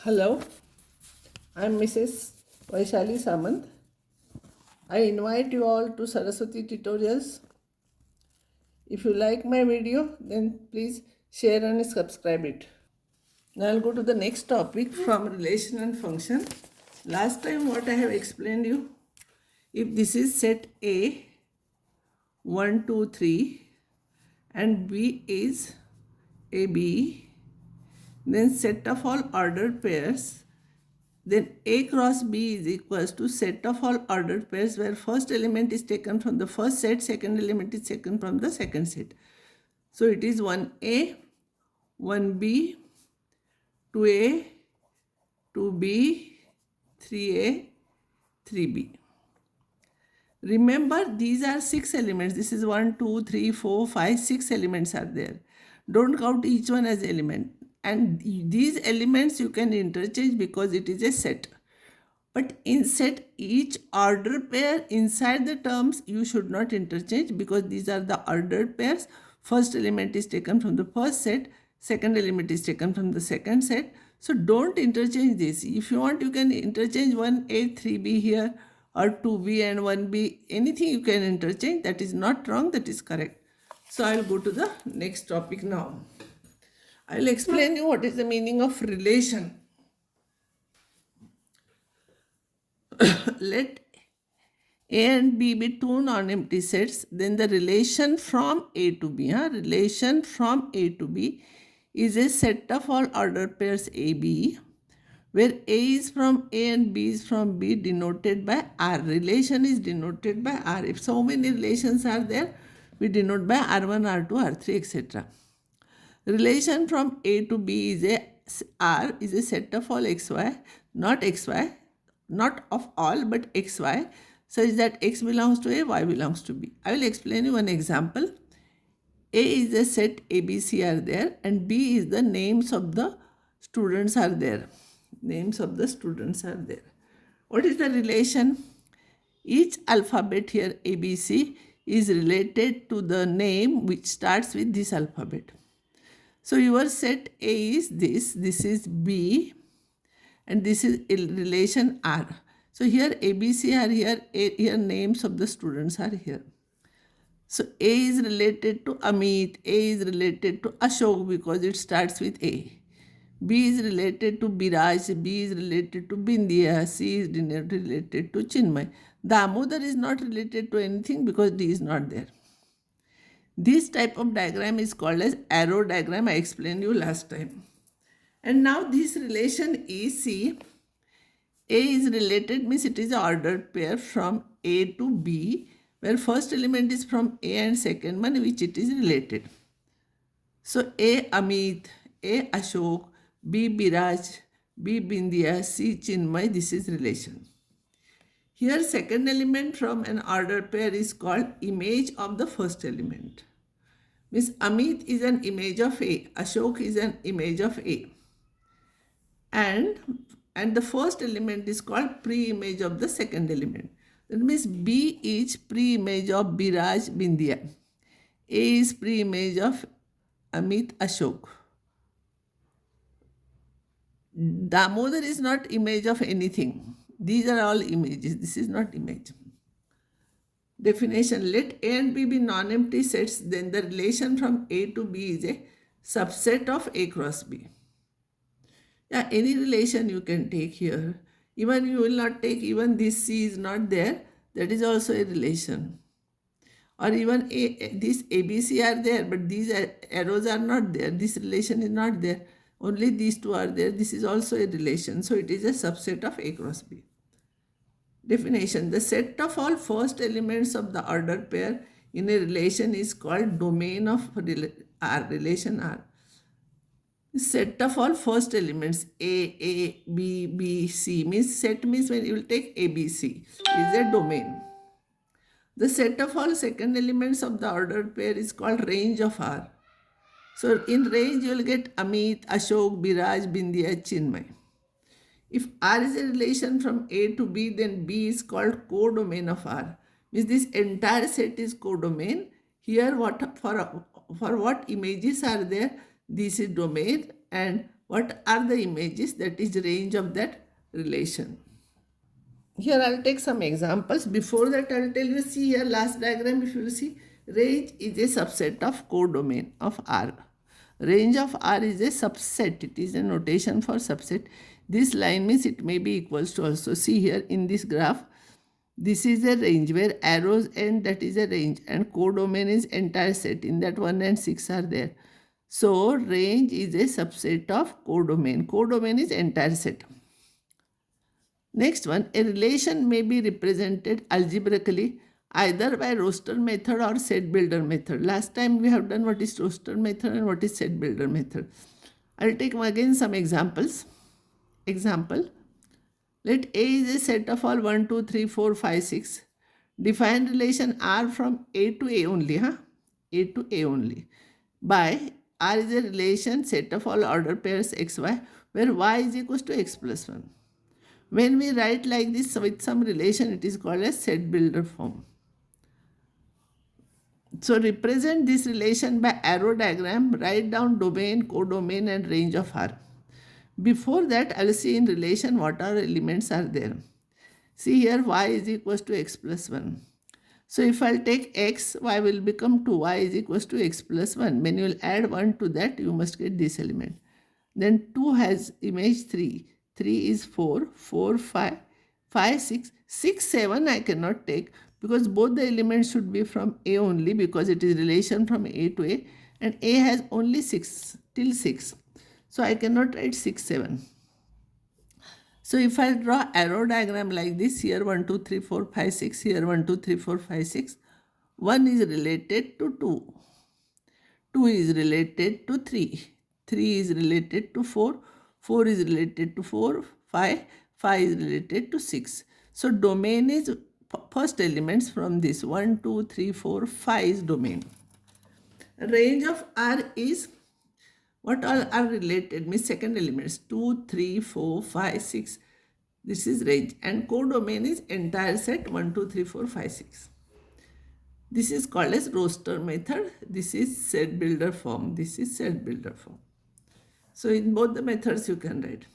Hello, I'm Mrs. Vaishali Samant. I invite you all to Saraswati tutorials. If you like my video, then please share and subscribe it. Now I'll go to the next topic from relation and function. Last time what I have explained you, if this is set A, 1, 2, 3 and B is AB, then set of all ordered pairs, then A cross B is equals to set of all ordered pairs where first element is taken from the first set, second element is taken from the second set. So it is 1A, 1B, 2A, 2B, 3A, 3B. Remember, these are 6 elements. This is 1, 2, 3, 4, 5, 6 elements are there. Don't count each one as element. And these elements you can interchange because it is a set. But in set, each order pair inside the terms you should not interchange because these are the ordered pairs. First element is taken from the first set, second element is taken from the second set. So don't interchange this. If you want, you can interchange 1A, 3B here or 2B and 1B. Anything you can interchange. That is not wrong, that is correct. So I'll go to the next topic now. I'll explain you what is the meaning of relation. Let A and B be two non-empty sets, then the relation from A to B, relation from A to B is a set of all ordered pairs AB, where A is from A and B is from B, denoted by R. Relation is denoted by R. If so many relations are there, we denote by R1, R2, R3, etc. Relation from A to B is R is a set of all XY, not XY, not of all but XY, such that X belongs to A, Y belongs to B. I will explain you one example. A is a set, ABC are there, and B is the names of the students are there. Names of the students are there. What is the relation? Each alphabet here, ABC, is related to the name which starts with this alphabet. So your set A is this is B, and this is relation R. So here ABC are here, here names of the students are here. So A is related to Amit, A is related to Ashok because it starts with A. B is related to Biraj, B is related to Bindya, C is related to Chinmay. Damodar is not related to anything because D is not there. This type of diagram is called as arrow diagram. I explained you last time. And now this relation EC, A is related means it is an ordered pair from A to B, where first element is from A and second one which it is related. So A Amit, A Ashok, B Biraj, B Bindya, C Chinmay, this is relation. Here second element from an ordered pair is called image of the first element. Means Amit is an image of A, Ashok is an image of A. And the first element is called pre-image of the second element. That means B is pre-image of Biraj Bindya. A is pre-image of Amit Ashok. Damodar is not image of anything. These are all images. This is not image. Definition: let A and B be non-empty sets, then the relation from A to B is a subset of A cross B. Yeah, any relation you can take here. Even you will not take, even this C is not there, that is also a relation. Or even this ABC are there, but these arrows are not there. This relation is not there. Only these two are there. This is also a relation. So it is a subset of A cross B. Definition: the set of all first elements of the ordered pair in a relation is called domain of R, relation R. Set of all first elements A, B, B, C means set means when you will take ABC is a domain. The set of all second elements of the ordered pair is called range of R. So in range you will get Amit, Ashok, Biraj, Bindya, Chinmay. If R is a relation from A to B, then B is called codomain of R. Means this entire set is codomain. Here what for what images are there? This is domain, and what are the images, that is range of that relation. Here I'll take some examples. Before that I'll tell you, see here last diagram, if you see, range is a subset of codomain of R. Range of R is a subset. It is a notation for subset. This line means it may be equals to also. See here in this graph, this is a range where arrows end, that is a range, and codomain is entire set. In that 1 and 6 are there. So range is a subset of codomain. Codomain is entire set. Next one, a relation may be represented algebraically either by roster method or set builder method. Last time we have done what is roster method and what is set builder method. I'll take again some examples. Example, let A is a set of all 1, 2, 3, 4, 5, 6. Define relation R from A to A only, A to A only. By R is a relation set of all order pairs XY where Y is equals to X plus 1. When we write like this with some relation, it is called as set builder form. So represent this relation by arrow diagram, write down domain, codomain and range of R. Before that, I'll see in relation what are elements are there. See here, Y is equals to X plus 1. So if I'll take X, Y will become 2, Y is equals to X plus 1. When you will add 1 to that, you must get this element. Then 2 has image 3. 3 is 4, 4, 5, 5, 6, 6, 7 I cannot take because both the elements should be from A only because it is relation from A to A and A has only 6 till 6. So I cannot write 6, 7. So if I draw arrow diagram like this, here 1, 2, 3, 4, 5, 6, here 1, 2, 3, 4, 5, 6, 1 is related to 2, 2 is related to 3, 3 is related to 4, 4 is related to 4, 5, 5 is related to 6. So domain is first elements from this 1, 2, 3, 4, 5 is domain. Range of R is what all are related, means second elements 2, 3, 4, 5, 6. This is range and codomain is entire set 1, 2, 3, 4, 5, 6. This is called as roster method. This is set builder form. This is set builder form. So in both the methods you can write.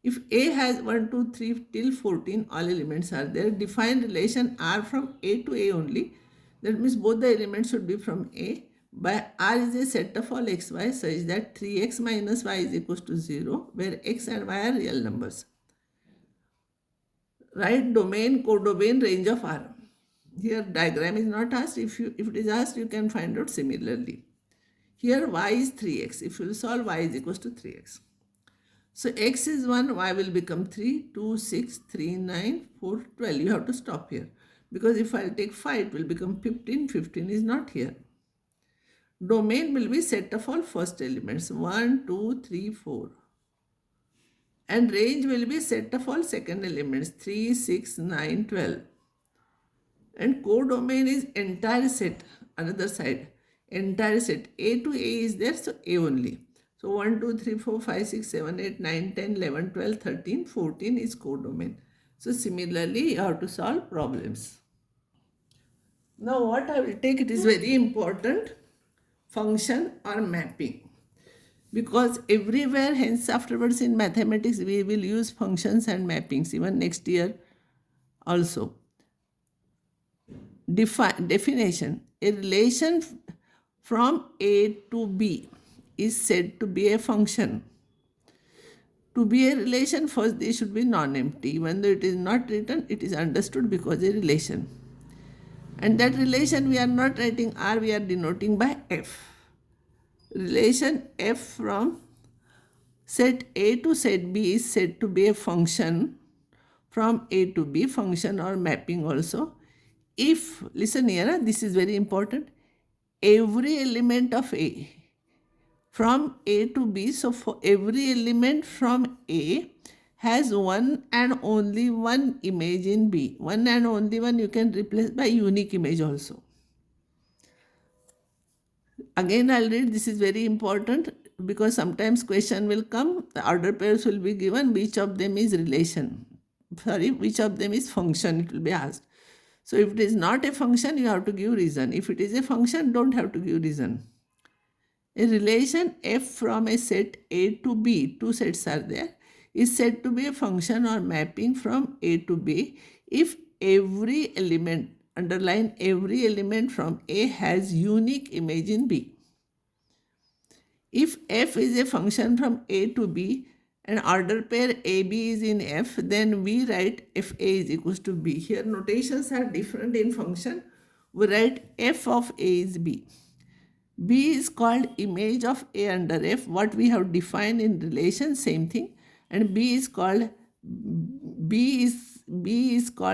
If A has 1, 2, 3 till 14, all elements are there. Define relation R from A to A only. That means both the elements should be from A. By R is a set of all xy such that 3x minus y is equals to 0, where x and y are real numbers. Write domain, codomain, range of R. Here diagram is not asked. If it is asked, you can find out similarly. Here y is 3x. If you solve, y is equals to 3x. So x is 1, y will become 3, 2, 6, 3, 9, 4, 12. You have to stop here. Because if I'll take 5, it will become 15. 15 is not here. Domain will be set of all first elements 1, 2, 3, 4. And range will be set of all second elements 3, 6, 9, 12. And codomain is entire set, another side. Entire set. A to A is there, so A only. So 1, 2, 3, 4, 5, 6, 7, 8, 9, 10, 11, 12, 13, 14 is codomain. So similarly, you have to solve problems. Now what I will take, it is very important, function or mapping. Because everywhere, hence afterwards in mathematics, we will use functions and mappings, even next year also. Definition. A relation from A to B is said to be a function. To be a relation, first they should be non-empty. Even though it is not written, it is understood because a relation. And that relation we are not writing R, we are denoting by F. Relation F from set A to set B is said to be a function from A to B, function or mapping also. If, listen here, this is very important, every element of A from A to B, so for every element from A has one and only one image in B. One and only one you can replace by unique image also. Again I'll read, this is very important because sometimes question will come, the order pairs will be given, which of them is relation. Which of them is function, it will be asked. So if it is not a function, you have to give reason. If it is a function, don't have to give reason. A relation f from a set A to B, two sets are there, is said to be a function or mapping from A to B if every element, underline every element from A has unique image in B. If f is a function from A to B and order pair AB is in F, then we write FA is equals to B. Here notations are different in function. We write f of A is B. B is called image of A under F, what we have defined in relation, same thing. And B is called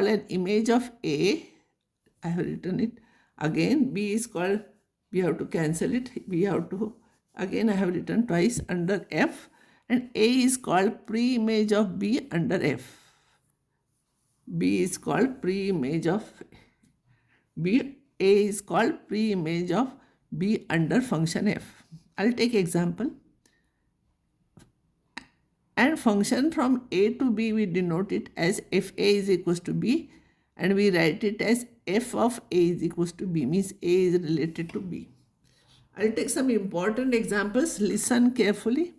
an image of A. I have written it again. B is called, we have to cancel it. We have to, again I have written twice under F. And A is called pre-image of B under F. B is called pre-image of B. A is called pre-image of B under function F. I'll take example. And function from A to B, we denote it as FA is equals to B, and we write it as f of A is equals to B, means A is related to B. I'll take some important examples. Listen carefully.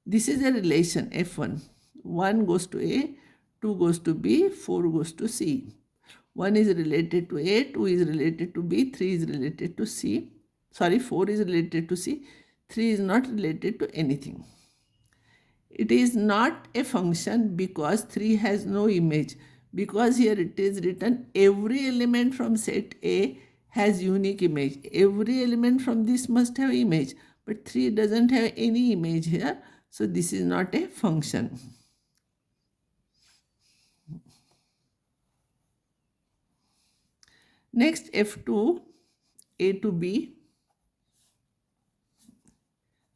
This is a relation F1. 1 goes to A, 2 goes to B, 4 goes to C. 1 is related to A, 2 is related to B, 3 is related to C. 4 is related to C, 3 is not related to anything. It is not a function because 3 has no image, because here it is written every element from set A has unique image. Every element from this must have image, but 3 doesn't have any image here, so this is not a function. Next, F2, A to B.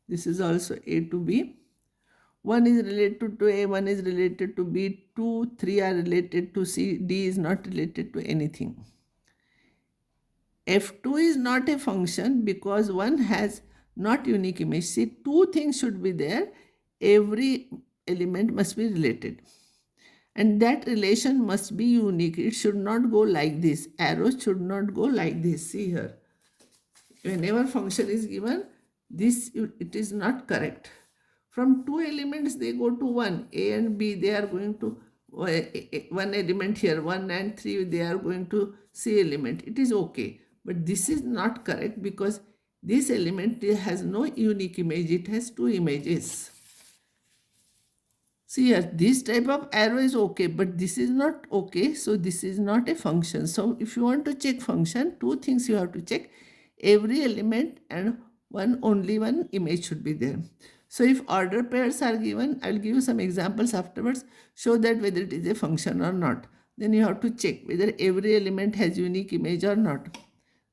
This is also A to B. 1 is related to A, 1 is related to B, 2, 3 are related to C, D is not related to anything. F2 is not a function because 1 has not unique image. See, two things should be there. Every element must be related. And that relation must be unique. It should not go like this. Arrows should not go like this. See here. Whenever function is given, it is not correct. From two elements, they go to 1. A and B, they are going to one element here. 1 and 3, they are going to C element. It is okay. But this is not correct because this element has no unique image. It has two images. See here, this type of arrow is okay, but this is not okay. So this is not a function. So if you want to check function, two things you have to check. Every element and only one image should be there. So if order pairs are given, I will give you some examples afterwards, show that whether it is a function or not. Then you have to check whether every element has unique image or not.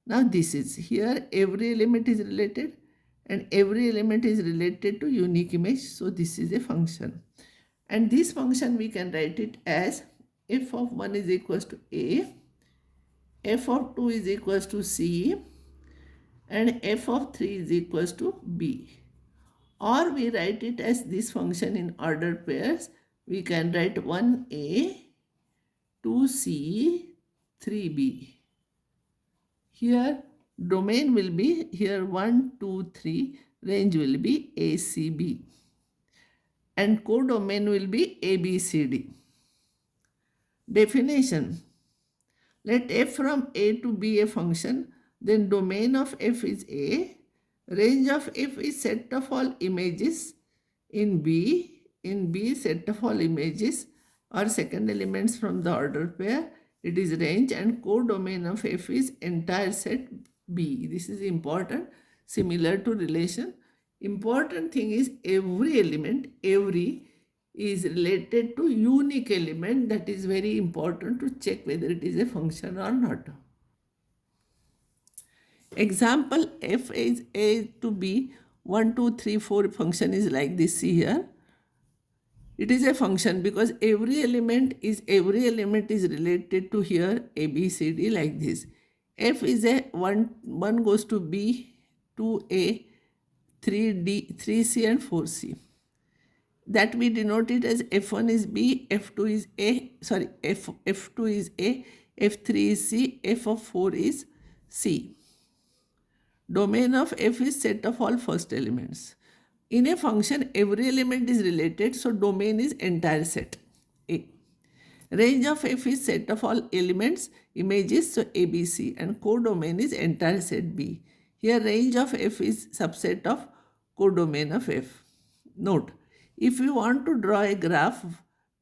Now this is, here every element is related and every element is related to unique image. So this is a function. And this function we can write it as f of 1 is equals to A, f of 2 is equals to C, and f of 3 is equals to B. Or we write it as this function in ordered pairs. We can write 1A, 2C, 3B. Here domain will be, here 1, 2, 3, range will be ACB. And codomain will be ABCD. Definition. Let f from A to be a function, then domain of f is A. Range of f is set of all images in B. In B, set of all images or second elements from the ordered pair. It is range, and codomain of f is entire set B. This is important, similar to relation. Important thing is every element, is related to unique element. That is very important to check whether it is a function or not. Example, f is A to B, 1, 2, 3, 4 function is like this. See here. It is a function because every element is related to here A, B, C, D like this. F is a 1 goes to B, 2A, 3D, 3C and 4C. That we denote it as F1 is B, F2 is A, F2 is A, F3 is C, F of 4 is C. Domain of f is set of all first elements. In a function, every element is related, so domain is entire set A. Range of f is set of all elements, images, so ABC, and codomain is entire set B. Here range of f is subset of codomain of f. Note, if we want to draw a graph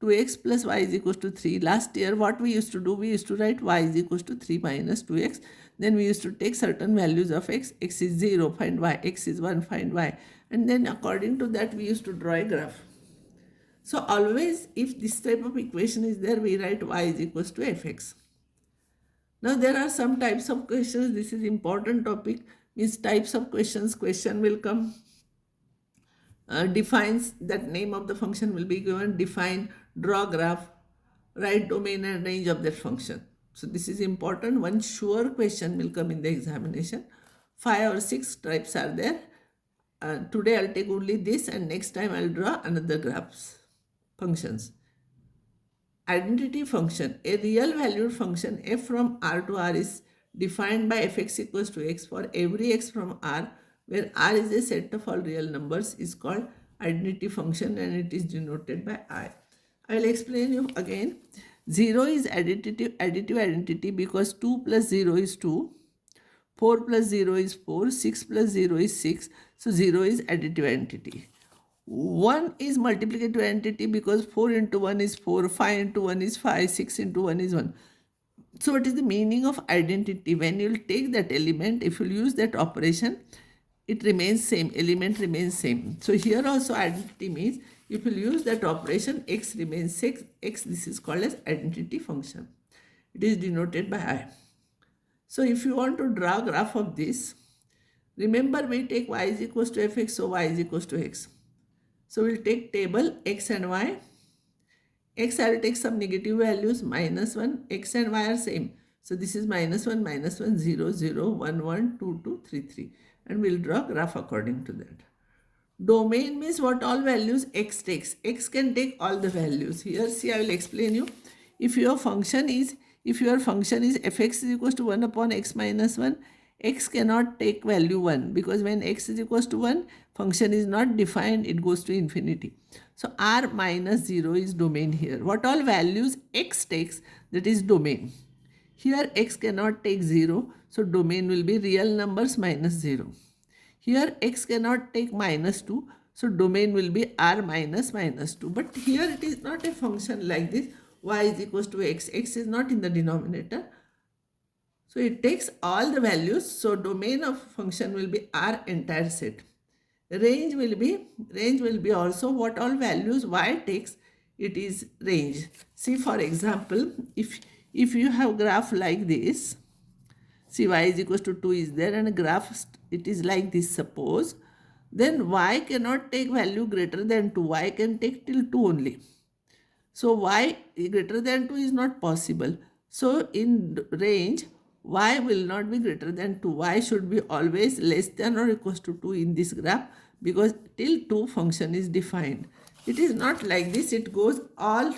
2x plus y is equals to 3, last year what we used to do, we used to write y is equals to 3 minus 2x. Then we used to take certain values of x, x is 0, find y, x is 1, find y. And then according to that we used to draw a graph. So always if this type of equation is there, we write y is equals to fx. Now there are some types of questions. This is important topic, means types of questions. Question will come, defines, that name of the function will be given, define, draw graph, write domain and range of that function. So this is important. One sure question will come in the examination. 5 or 6 types are there. Today I'll take only this, and next time I'll draw another graphs. Functions. Identity function. A real valued function f from R to R is defined by fx equals to x for every x from R, where R is a set of all real numbers, is called identity function, and it is denoted by I. I will explain you again. 0 is additive identity because 2 plus 0 is 2. 4 plus 0 is 4. 6 plus 0 is 6. So 0 is additive identity. 1 is multiplicative identity because 4 into 1 is 4, 5 into 1 is 5, 6 into 1 is 1. So what is the meaning of identity? When you will take that element, if you use that operation, it remains same, element remains same. So here also identity means if you use that operation, x remains 6, x, this is called as identity function. It is denoted by I. So if you want to draw a graph of this, remember we take y is equals to fx, so y is equals to x. So we'll take table x and y. X I will take some negative values, minus 1, x and y are same. So this is minus 1, 0, 0, 1, 1, 2, 2, 3, 3. And we'll draw graph according to that. Domain means what all values x takes. X can take all the values. Here see, I will explain you. If your function is fx is equals to 1 upon x minus 1, x cannot take value 1 because when x is equals to 1, function is not defined, it goes to infinity. So r minus 0 is domain here. What all values x takes, that is domain. Here x cannot take 0, so domain will be real numbers minus 0. Here x cannot take minus 2, so domain will be r minus minus 2. But here it is not a function like this, y is equals to x. X is not in the denominator. So it takes all the values, so domain of function will be R entire set. Range will be also what all values y takes, it is range. See, for example, if you have graph like this, see y is equals to 2 is there, and a graph it is like this, suppose, then y cannot take value greater than 2, y can take till 2 only. So y greater than 2 is not possible. So in range, y will not be greater than 2. Y should be always less than or equals to 2 in this graph because till 2 function is defined. It is not like this. It goes all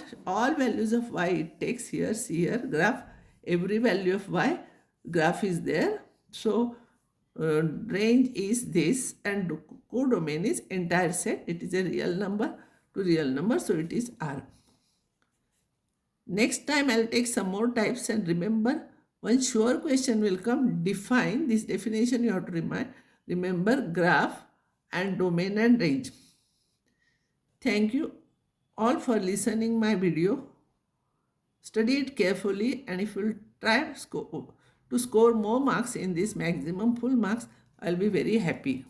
values of y it takes here. See here graph. Every value of y graph is there. So range is this and codomain is entire set. It is a real number to real number. So it is R. Next time I'll take some more types, and remember one sure question will come. Define, this definition you have to remember graph and domain and range. Thank you all for listening my video. Study it carefully, and if you will try to score more marks in this maximum full marks, I'll be very happy.